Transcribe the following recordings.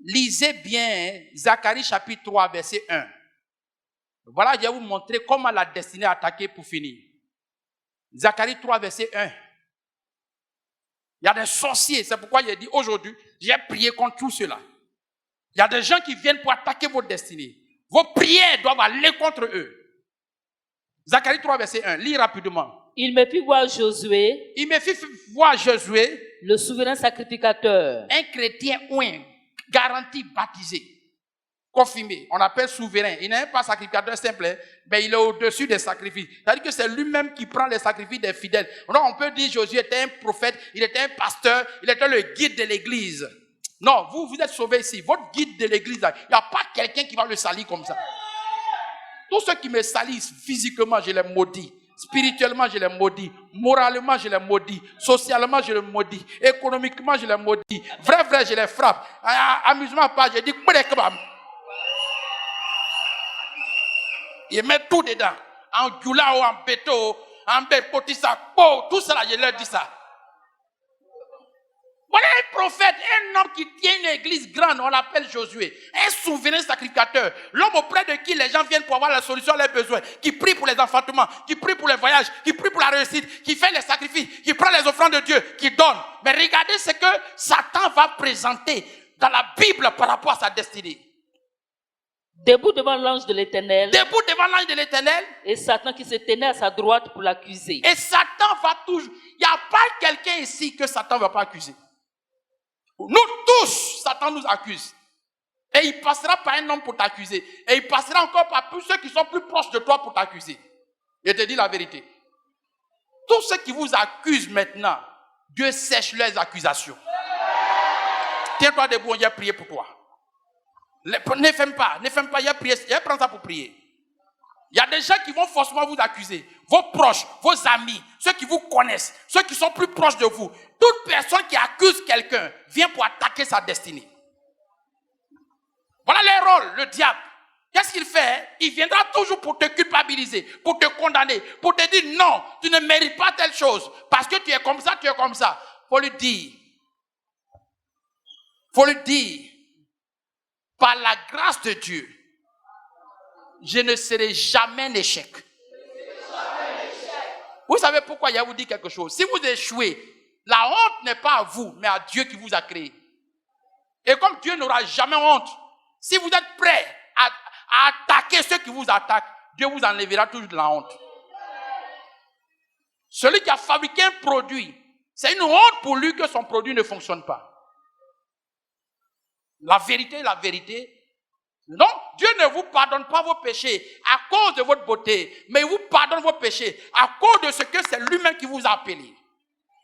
Lisez bien Zacharie chapitre 3, verset 1. Voilà, je vais vous montrer comment la destinée est attaquée pour finir. Zacharie 3, verset 1. Il y a des sorciers, c'est pourquoi il a dit aujourd'hui, j'ai prié contre tout cela. Il y a des gens qui viennent pour attaquer votre destinée. Vos prières doivent aller contre eux. Zacharie 3, verset 1, lis rapidement. Il me fit voir Josué. Il me fit voir Josué, le souverain sacrificateur. Un chrétien oint, garanti, baptisé, confirmé. On appelle souverain. Il n'est pas sacrificateur simple, mais il est au-dessus des sacrifices. C'est-à-dire que c'est lui-même qui prend les sacrifices des fidèles. Donc on peut dire Josué était un prophète, il était un pasteur, il était le guide de l'église. Non, vous êtes sauvés ici. Votre guide de l'église, il n'y a pas quelqu'un qui va le salir comme ça. Tous ceux qui me salissent physiquement, je les maudis. Spirituellement, je les maudis. Moralement, je les maudis. Socialement, je les maudis. Économiquement, je les maudis. Vrai, je les frappe. Amusement pas, je dis, ils mettent tout dedans. En goulao, en béto, en bépotissa, tout ça, je leur dis ça. Voilà un prophète, un homme qui tient une église grande, on l'appelle Josué. Un souverain sacrificateur. L'homme auprès de qui les gens viennent pour avoir la solution à leurs besoins. Qui prie pour les enfantements, qui prie pour les voyages, qui prie pour la réussite, qui fait les sacrifices, qui prend les offrandes de Dieu, qui donne. Mais regardez ce que Satan va présenter dans la Bible par rapport à sa destinée. Debout devant l'ange de l'Éternel. Debout devant l'ange de l'Éternel. Et Satan qui se tenait à sa droite pour l'accuser. Et Satan va toujours... Il n'y a pas quelqu'un ici que Satan ne va pas accuser. Nous tous, Satan nous accuse. Et il passera par un homme pour t'accuser. Et il passera encore par tous ceux qui sont plus proches de toi pour t'accuser. Je te dis la vérité. Tous ceux qui vous accusent maintenant, Dieu sèche leurs accusations. Tiens-toi debout, on va prier pour toi. Ne ferme pas, il y a prendre ça pour prier. Il y a des gens qui vont forcément vous accuser. Vos proches, vos amis, ceux qui vous connaissent, ceux qui sont plus proches de vous. Toute personne qui accuse quelqu'un vient pour attaquer sa destinée. Voilà le rôle, le diable. Qu'est-ce qu'il fait? Il viendra toujours pour te culpabiliser, pour te condamner, pour te dire non, tu ne mérites pas telle chose. Parce que tu es comme ça, tu es comme ça. Faut lui dire. Faut lui dire. Par la grâce de Dieu, je ne serai jamais un échec. Vous savez pourquoi il vous dit quelque chose? Si vous échouez, la honte n'est pas à vous, mais à Dieu qui vous a créé. Et comme Dieu n'aura jamais honte, si vous êtes prêt à attaquer ceux qui vous attaquent, Dieu vous enlèvera toujours de la honte. Celui qui a fabriqué un produit, c'est une honte pour lui que son produit ne fonctionne pas. La vérité est la vérité. Non, Dieu ne vous pardonne pas vos péchés à cause de votre beauté, mais il vous pardonne vos péchés à cause de ce que c'est lui-même qui vous a appelé.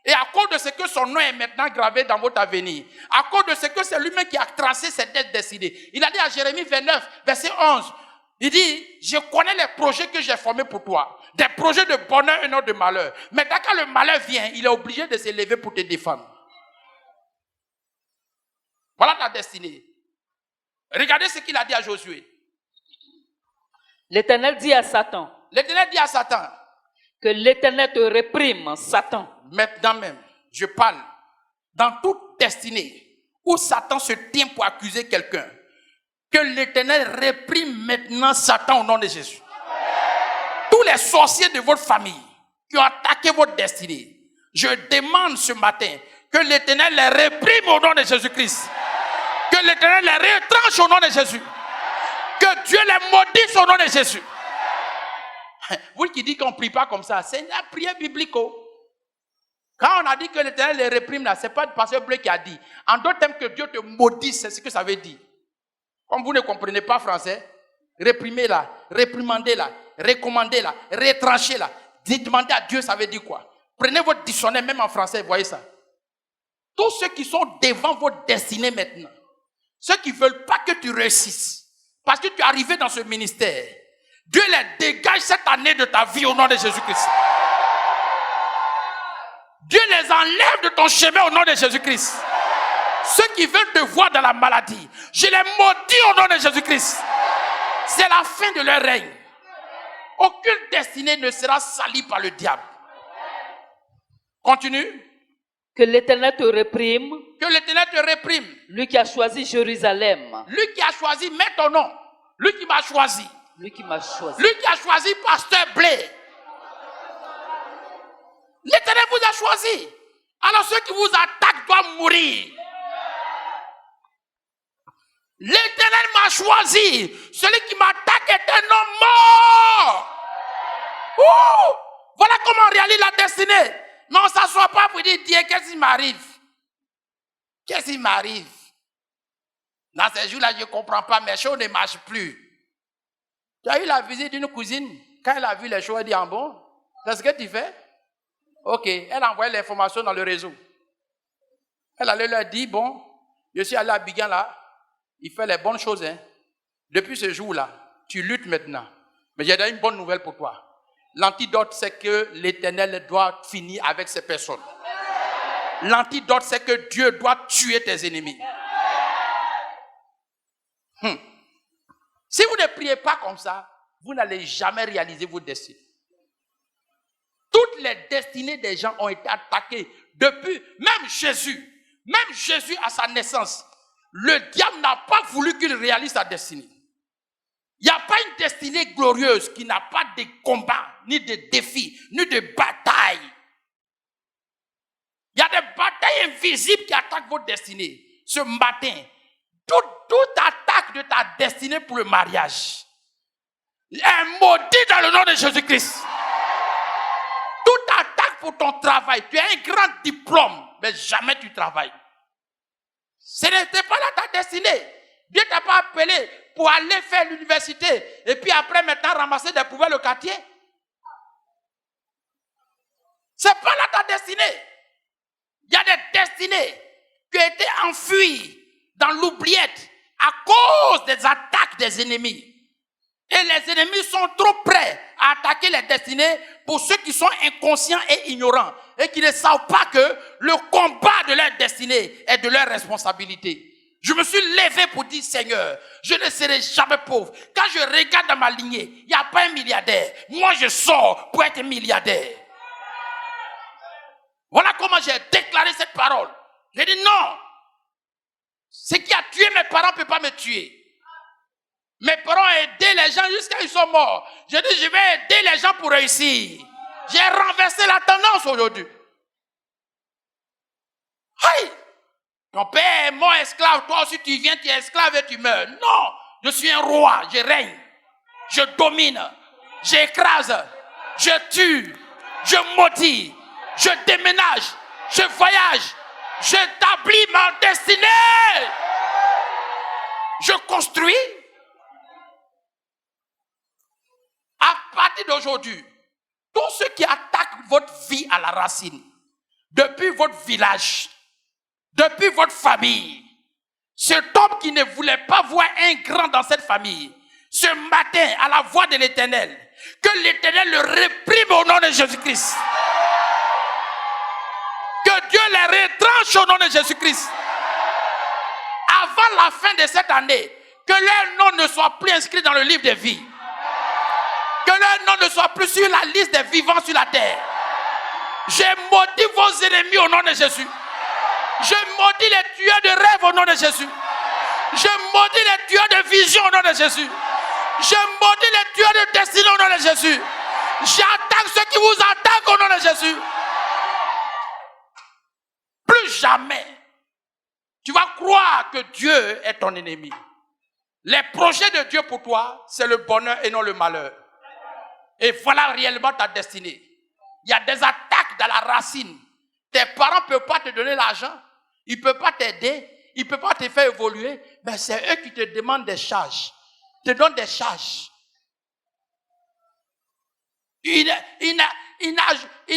Et à cause de ce que son nom est maintenant gravé dans votre avenir. À cause de ce que c'est lui-même qui a tracé cette destinée. Il a dit à Jérémie 29, verset 11, il dit, je connais les projets que j'ai formés pour toi. Des projets de bonheur et non de malheur. Mais quand le malheur vient, il est obligé de s'élever pour te défendre. Voilà ta destinée. Regardez ce qu'il a dit à Josué. L'Éternel dit à Satan. L'Éternel dit à Satan. Que l'Éternel te réprime, Satan. Maintenant même, je parle. Dans toute destinée où Satan se tient pour accuser quelqu'un, que l'Éternel réprime maintenant Satan au nom de Jésus. Tous les sorciers de votre famille qui ont attaqué votre destinée, je demande ce matin que l'Éternel les réprime au nom de Jésus-Christ. Que l'Éternel les retranche au nom de Jésus. Que Dieu les maudisse au nom de Jésus. Vous qui dites qu'on ne prie pas comme ça, c'est la prière biblique. Quand on a dit que l'Éternel les réprime, ce n'est pas le pasteur Bleu qui a dit. En d'autres termes, que Dieu te maudisse, c'est ce que ça veut dire. Comme vous ne comprenez pas français, réprimez-la, réprimandez-la, recommandez-la, retranchez-la. Demandez à Dieu, ça veut dire quoi? Prenez votre dictionnaire, même en français, voyez ça. Tous ceux qui sont devant votre destinée maintenant, ceux qui ne veulent pas que tu réussisses, parce que tu es arrivé dans ce ministère, Dieu les dégage cette année de ta vie au nom de Jésus-Christ. Dieu les enlève de ton chemin au nom de Jésus-Christ. Ceux qui veulent te voir dans la maladie, je les maudis au nom de Jésus-Christ. C'est la fin de leur règne. Aucune destinée ne sera salie par le diable. Continue. Que l'Éternel te réprime, Que l'Éternel te réprime. lui qui a choisi Jérusalem, Lui qui a choisi, mets ton nom. Lui qui m'a choisi. lui qui m'a choisi. Lui qui a choisi Pasteur Blé. L'Éternel vous a choisi. Alors ceux qui vous attaquent doivent mourir. L'Éternel m'a choisi. Celui qui m'attaque est un homme mort. Ouh! Voilà comment on réalise la destinée. Mais on ne s'assoit pas pour dire, Dieu, qu'est-ce qui m'arrive? Qu'est-ce qui m'arrive? Dans ces jours-là, je ne comprends pas, mes choses ne marchent plus. Tu as eu la visite d'une cousine. Quand elle a vu les choses, elle dit, ah bon, c'est ce que tu fais? Ok, elle a envoyé l'information dans le réseau. Elle allait leur dire, bon, je suis allé à Bigan là, il fait les bonnes choses. Hein. Depuis ce jour-là, tu luttes maintenant. Mais j'ai une bonne nouvelle pour toi. L'antidote, c'est que l'Éternel doit finir avec ces personnes. L'antidote, c'est que Dieu doit tuer tes ennemis. Si vous ne priez pas comme ça, vous n'allez jamais réaliser vos destinées. Toutes les destinées des gens ont été attaquées depuis, même Jésus à sa naissance, le diable n'a pas voulu qu'il réalise sa destinée. Il n'y a pas une destinée glorieuse qui n'a pas de combats, ni de défis, ni de batailles. Il y a des batailles invisibles qui attaquent votre destinée. Ce matin, toute attaque de ta destinée pour le mariage est maudite dans le nom de Jésus-Christ. Toute attaque pour ton travail, tu as un grand diplôme, mais jamais tu travailles. Ce n'était pas là ta destinée. Dieu ne t'a pas appelé pour aller faire l'université et puis après maintenant ramasser des poubelles au quartier. Ce n'est pas là ta destinée. Il y a des destinées qui ont été enfuies dans l'oubliette à cause des attaques des ennemis. Et les ennemis sont trop prêts à attaquer les destinées pour ceux qui sont inconscients et ignorants et qui ne savent pas que le combat de leur destinée est de leur responsabilité. Je me suis levé pour dire, Seigneur, je ne serai jamais pauvre. Quand je regarde dans ma lignée, il n'y a pas un milliardaire. Moi, je sors pour être milliardaire. Voilà comment j'ai déclaré cette parole. J'ai dit non. Ce qui a tué mes parents ne peut pas me tuer. Mes parents ont aidé les gens jusqu'à ce qu'ils sont morts. J'ai dit, je vais aider les gens pour réussir. J'ai renversé la tendance aujourd'hui. Aïe! Ton père est mort esclave, toi aussi tu viens, tu es esclave et tu meurs. Non, je suis un roi, je règne, je domine, j'écrase, je tue, je maudis, je déménage, je voyage, j'établis ma destinée. Je construis. À partir d'aujourd'hui, tous ceux qui attaquent votre vie à la racine, depuis votre village, depuis votre famille, cet homme qui ne voulait pas voir un grand dans cette famille, ce matin, à la voix de l'Éternel, que l'Éternel le réprime au nom de Jésus-Christ. Que Dieu les retranche au nom de Jésus-Christ. Avant la fin de cette année, que leur nom ne soit plus inscrit dans le livre de vie. Que leur nom ne soit plus sur la liste des vivants sur la terre. Je maudis vos ennemis au nom de Jésus. Je maudis les tueurs de rêve au nom de Jésus. Je maudis les tueurs de vision au nom de Jésus. Je maudis les tueurs de destinée au nom de Jésus. J'attaque ceux qui vous attaquent au nom de Jésus. Plus jamais, tu vas croire que Dieu est ton ennemi. Les projets de Dieu pour toi, c'est le bonheur et non le malheur. Et voilà réellement ta destinée. Il y a des attaques dans la racine. Tes parents ne peuvent pas te donner l'argent. Ils ne peuvent pas t'aider. Ils ne peuvent pas te faire évoluer. Mais c'est eux qui te demandent des charges. Ils te donnent des charges. Ils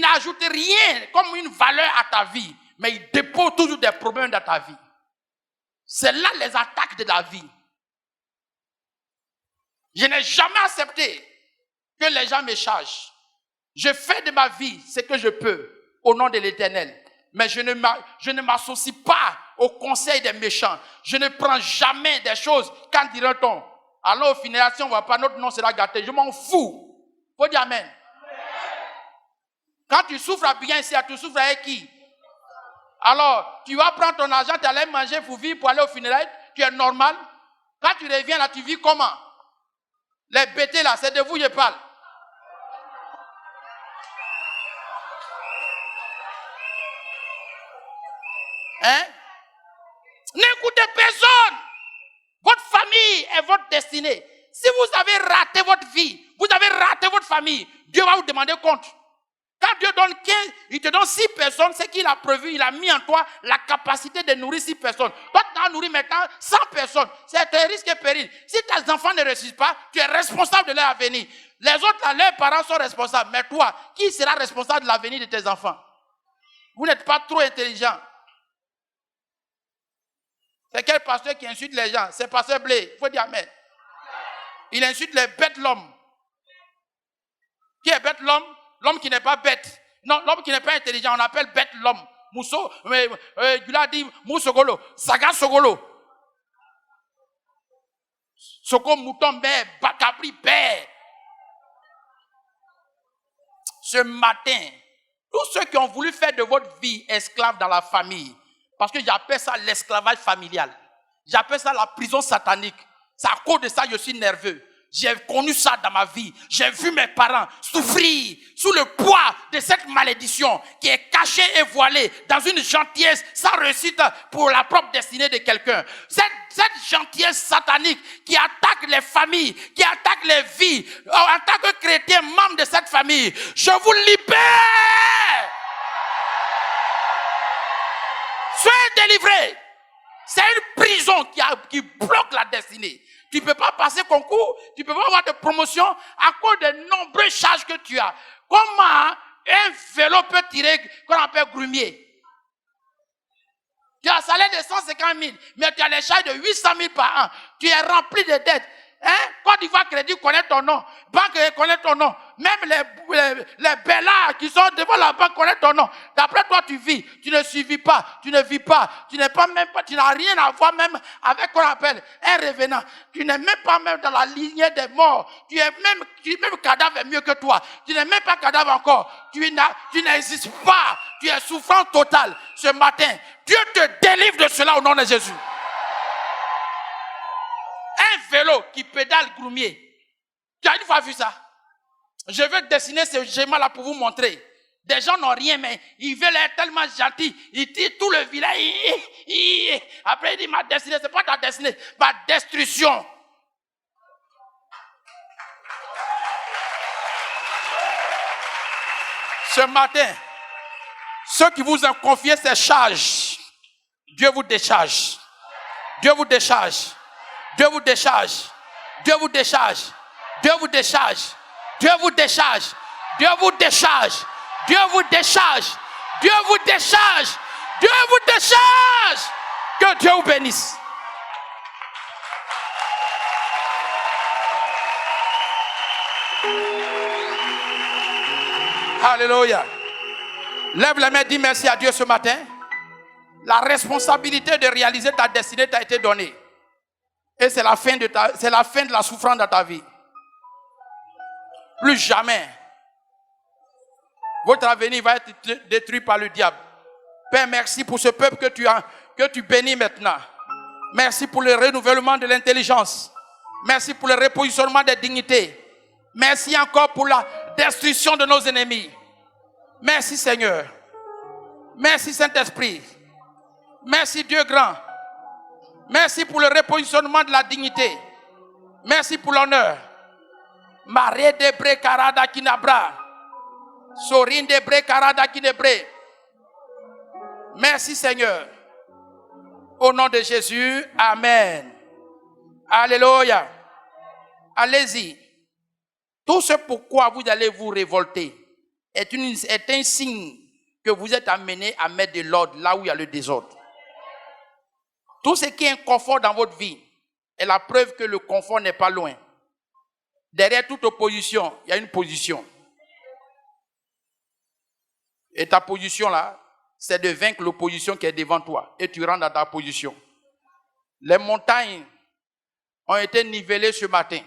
n'ajoutent rien comme une valeur à ta vie. Mais ils déposent toujours des problèmes dans ta vie. C'est là les attaques de la vie. Je n'ai jamais accepté que les gens me chargent. Je fais de ma vie ce que je peux au nom de l'Éternel. Mais je ne m'associe pas au conseil des méchants. Je ne prends jamais des choses. Quand dira-t-on, alors au final, si on ne va pas, notre nom sera gâté. Je m'en fous. Faut dire Amen. Quand tu souffres à bien ici, tu souffres avec qui? Alors, tu vas prendre ton argent, tu allais manger pour vivre, pour aller au funérailles, tu es normal. Quand tu reviens là, tu vis comment? Les bêtés là, c'est de vous que je parle. Hein? N'écoutez personne. Votre famille est votre destinée. Si vous avez raté votre vie, vous avez raté votre famille, Dieu va vous demander compte. Quand Dieu donne 15, il te donne 6 personnes, c'est qu'il a prévu, il a mis en toi la capacité de nourrir 6 personnes. Toi, tu as nourri maintenant 100 personnes. C'est un risque et péril. Si tes enfants ne réussissent pas, tu es responsable de leur avenir. Les autres, là, leurs parents sont responsables. Mais toi, qui sera responsable de l'avenir de tes enfants? Vous n'êtes pas trop intelligent. C'est quel pasteur qui insulte les gens? C'est pasteur Blé. Il faut dire amen. Il insulte les bêtes l'homme. Qui est bête l'homme? L'homme qui n'est pas bête. Non, l'homme qui n'est pas intelligent, on appelle bête l'homme. Mousso, Gula dit Moussogolo, Saga Sogolo. Soko mouton bé, Bakabri bé. Ce matin, tous ceux qui ont voulu faire de votre vie esclave dans la famille, parce que j'appelle ça l'esclavage familial. J'appelle ça la prison satanique. C'est à cause de ça que je suis nerveux. J'ai connu ça dans ma vie. J'ai vu mes parents souffrir sous le poids de cette malédiction qui est cachée et voilée dans une gentillesse sans réussite pour la propre destinée de quelqu'un. Cette gentillesse satanique qui attaque les familles, qui attaque les vies. En tant que chrétien, membre de cette famille, je vous libère. Soyez délivrés. C'est une prison qui bloque la destinée. Tu ne peux pas passer concours, tu ne peux pas avoir de promotion à cause des nombreuses charges que tu as. Comment un vélo peut tirer qu'on appelle grumier? Tu as un salaire de 150 000, mais tu as les charges de 800 000 par an. Tu es rempli de dettes. Côte d'Ivoire Crédit connaît ton nom. Banque connaît ton nom. Même les bellards qui sont devant la banque connaissent ton nom. D'après toi, tu vis. Tu ne suivis pas. Tu ne vis pas. Tu n'es pas même pas. Tu n'as rien à voir même avec ce qu'on appelle un revenant. Tu n'es même pas même dans la lignée des morts. Tu es même cadavre est mieux que toi. Tu n'es même pas cadavre encore. Tu n'existes pas. Tu es souffrant total. Ce matin, Dieu te délivre de cela au nom de Jésus. Un vélo qui pédale groumier. Tu as une fois vu ça? Je veux dessiner ce schéma-là pour vous montrer. Des gens n'ont rien, mais ils veulent être tellement gentils. Ils tirent tout le village. Après, il dit, ma destinée, ce n'est pas ta destinée, ma destruction. Ce matin, ceux qui vous ont confié ces charges, Dieu vous décharge. Dieu vous décharge. Dieu vous décharge. Dieu vous décharge. Dieu vous décharge. Dieu vous décharge. Dieu vous décharge. Dieu vous décharge. Dieu vous décharge. Dieu vous décharge. Que Dieu vous bénisse. Alléluia. Lève les mains, dis merci à Dieu ce matin. La responsabilité de réaliser ta destinée t'a été donnée. Et c'est la fin de la souffrance dans ta vie. Plus jamais. Votre avenir va être détruit par le diable. Père, merci pour ce peuple que tu bénis maintenant. Merci pour le renouvellement de l'intelligence. Merci pour le repositionnement des dignités. Merci encore pour la destruction de nos ennemis. Merci Seigneur. Merci Saint-Esprit. Merci Dieu grand. Merci pour le repositionnement de la dignité. Merci pour l'honneur. Maré de bre karada kinabra. Sorin de bre karada kinebre. Merci Seigneur. Au nom de Jésus, amen. Alléluia. Allez-y. Tout ce pourquoi vous allez vous révolter est un signe que vous êtes amené à mettre de l'ordre là où il y a le désordre. Tout ce qui est inconfort dans votre vie est la preuve que le confort n'est pas loin. Derrière toute opposition, il y a une position. Et ta position là, c'est de vaincre l'opposition qui est devant toi. Et tu rentres dans ta position. Les montagnes ont été nivellées ce matin.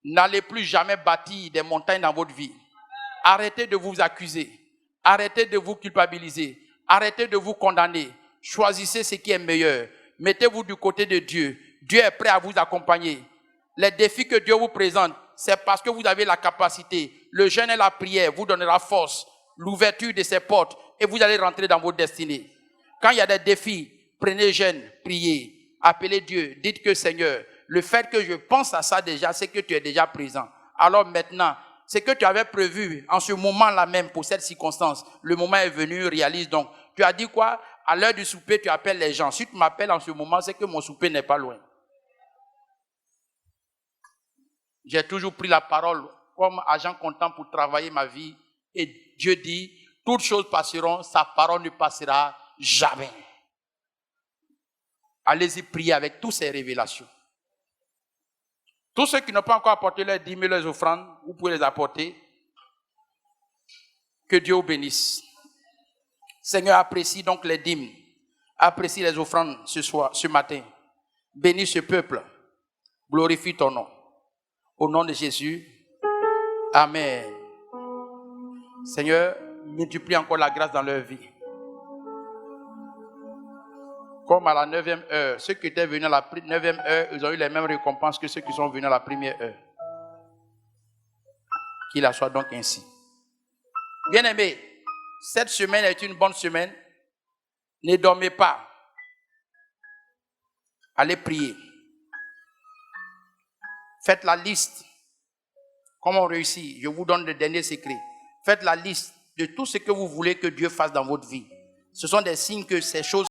N'allez plus jamais bâtir des montagnes dans votre vie. Arrêtez de vous accuser. Arrêtez de vous culpabiliser. Arrêtez de vous condamner. Choisissez ce qui est meilleur. Mettez-vous du côté de Dieu. Dieu est prêt à vous accompagner. Les défis que Dieu vous présente, c'est parce que vous avez la capacité. Le jeûne et la prière vous donnera force, l'ouverture de ces portes, et vous allez rentrer dans vos destinées. Quand il y a des défis, prenez jeûne, priez, appelez Dieu, dites que Seigneur, le fait que je pense à ça déjà, c'est que tu es déjà présent. Alors maintenant, ce que tu avais prévu en ce moment-là même pour cette circonstance, le moment est venu, réalise donc. Tu as dit quoi? À l'heure du souper, tu appelles les gens. Si tu m'appelles en ce moment, c'est que mon souper n'est pas loin. J'ai toujours pris la parole comme agent comptant pour travailler ma vie. Et Dieu dit, toutes choses passeront, sa parole ne passera jamais. Allez-y prier avec toutes ces révélations. Tous ceux qui n'ont pas encore apporté leurs 10 000, leurs offrandes, vous pouvez les apporter. Que Dieu vous bénisse. Seigneur, apprécie donc les dîmes. Apprécie les offrandes ce matin. Bénis ce peuple. Glorifie ton nom. Au nom de Jésus. Amen. Seigneur, multiplie encore la grâce dans leur vie. Comme à la 9e heure, ceux qui étaient venus à la 9e heure, ils ont eu les mêmes récompenses que ceux qui sont venus à la 1re heure. Qu'il en soit donc ainsi. Bien-aimés, cette semaine est une bonne semaine. Ne dormez pas. Allez prier. Faites la liste. Comment réussir? Je vous donne le dernier secret. Faites la liste de tout ce que vous voulez que Dieu fasse dans votre vie. Ce sont des signes que ces choses